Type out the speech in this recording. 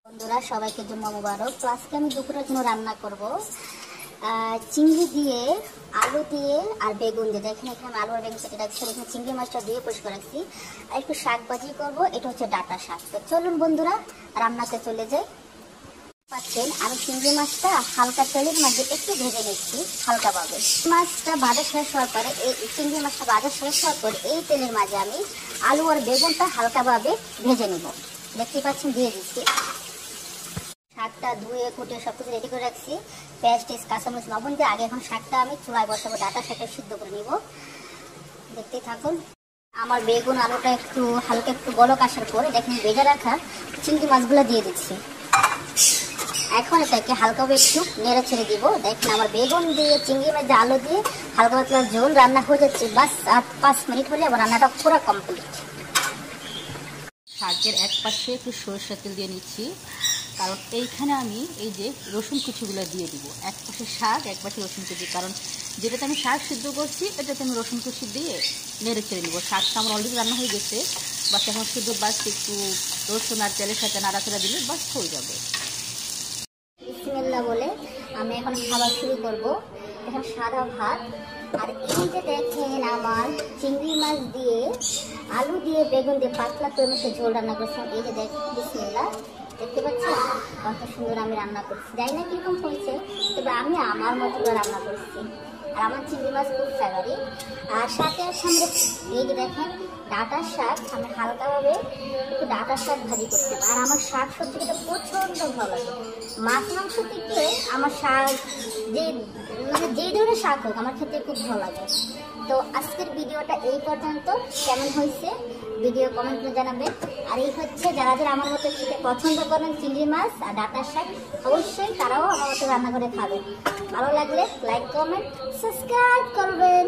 বন্ধুরা সবাইকে জুম্মা মুবারক। তো আজকে আমি দুপুরের জন্য রান্না করব চিংড়ি দিয়ে, আলু দিয়ে আর বেগুন দিয়ে। দেখেন এখানে আলু আর বেগুন কেটে রাখছি, এখানে চিংড়ি মাছটা দিয়ে পরিষ্কার রাখছি, আর একটু শাক ভাজি করবো। এটা হচ্ছে ডাঁটা শাক। তো চলুন বন্ধুরা রান্নাতে চলে যাই। পাচ্ছেন আমি চিংড়ি মাছটা হালকা তেলের মাঝে একটু ভেজে নিচ্ছি হালকাভাবে। মাছটা ভাজা শেষ হওয়ার পরে, এই চিংড়ি মাছটা ভাজা শেষ হওয়ার পরে এই তেলের মাঝে আমি আলু আর বেগুনটা হালকাভাবে ভেজে নিব। দেখতে পাচ্ছেন দিয়ে দিচ্ছি। শাকটা ধুয়ে কুটে সব কিছু রেডি করে রাখছি, পেঁয়াজ টেস্ট কাঁচামরিচ লবণ দিয়ে। আগে এখন শাকটা আমি চুলায় বসাবো, ডাঁটা শাকটা সিদ্ধ করে নিব। দেখতেই থাকুন। আমার বেগুন আলুটা একটু হালকা একটু বলক আসার পরে দেখেন ভেজে রাখা চিংড়ি মাছগুলো দিয়ে দিচ্ছি। এখন এটাকে হালকাভাবে একটু নেড়ে ছেড়ে দিব। দেখেন আমার বেগুন দিয়ে চিংড়ি মাছ দিয়ে আলু দিয়ে হালকা পাতলা ঝোল রান্না হয়ে যাচ্ছে। বাস আর 5 মিনিট হলে আমার রান্নাটা পুরো কমপ্লিট। শাকের এক পাশে একটু সরষের তেল দিয়ে নিচ্ছি, কারণ এইখানে আমি এই যে রসুন কুচিগুলো দিয়ে দিব। এক পাশে শাক, এক পাশে রসুন কুচি, কারণ যেটাতে আমি শাক সিদ্ধ করছি এটাতে আমি রসুন কুচি দিয়ে নেড়ে ছেড়ে নিব। শাকটা আমার অলরেডি রান্না হয়ে গেছে, বাস এখন শুধু বাস একটু রসুন আর তেলের সাথে নাড়াচাড়া দিলে বাস হয়ে যাবে। বিসমিল্লাহ বলে আমি এখন খাবার শুরু করব। এখন সাদা ভাত, আর এই যে দেখেন আমার চিংড়ি মাছ দিয়ে আলু দিয়ে বেগুন দিয়ে পাতলা করে সে ঝোল রান্না করছিলাম। এই যে দেখ, বিসমিল্লাহ, দেখতে পাচ্ছেন কত সুন্দর আমি রান্না করছি। জানি না কিরকম হয়েছে, তবে আমি আমার মতো করে রান্না করছি। আর আমার চিংড়ি মাছ খুব ফেভারিট। আর সাথে সামনে এই যে দেখেন ডাঁটার শাক, আমি হালকাভাবে একটু ডাঁটার শাক ভাজি করতে। আর আমার শাক সবজি খেতে প্রচণ্ড ভালো লাগে। মাছ মাংস থেকে আমার শাক যে ধরনের শাক হোক আমার খেতে খুব ভালো লাগে। তো আজকের ভিডিওটা এই পর্যন্ত। কেমন হয়েছে ভিডিও কমেন্ট করে জানাবেন। আর এই হচ্ছে যারা যারা আমার মতো খেতে পছন্দ করেন চিংড়ি মাছ আর ডাঁটার শাক, অবশ্যই তারাও আমার মতো রান্না করে খাবেন। ভালো লাগলে লাইক কমেন্ট সাবস্ক্রাইব করবেন।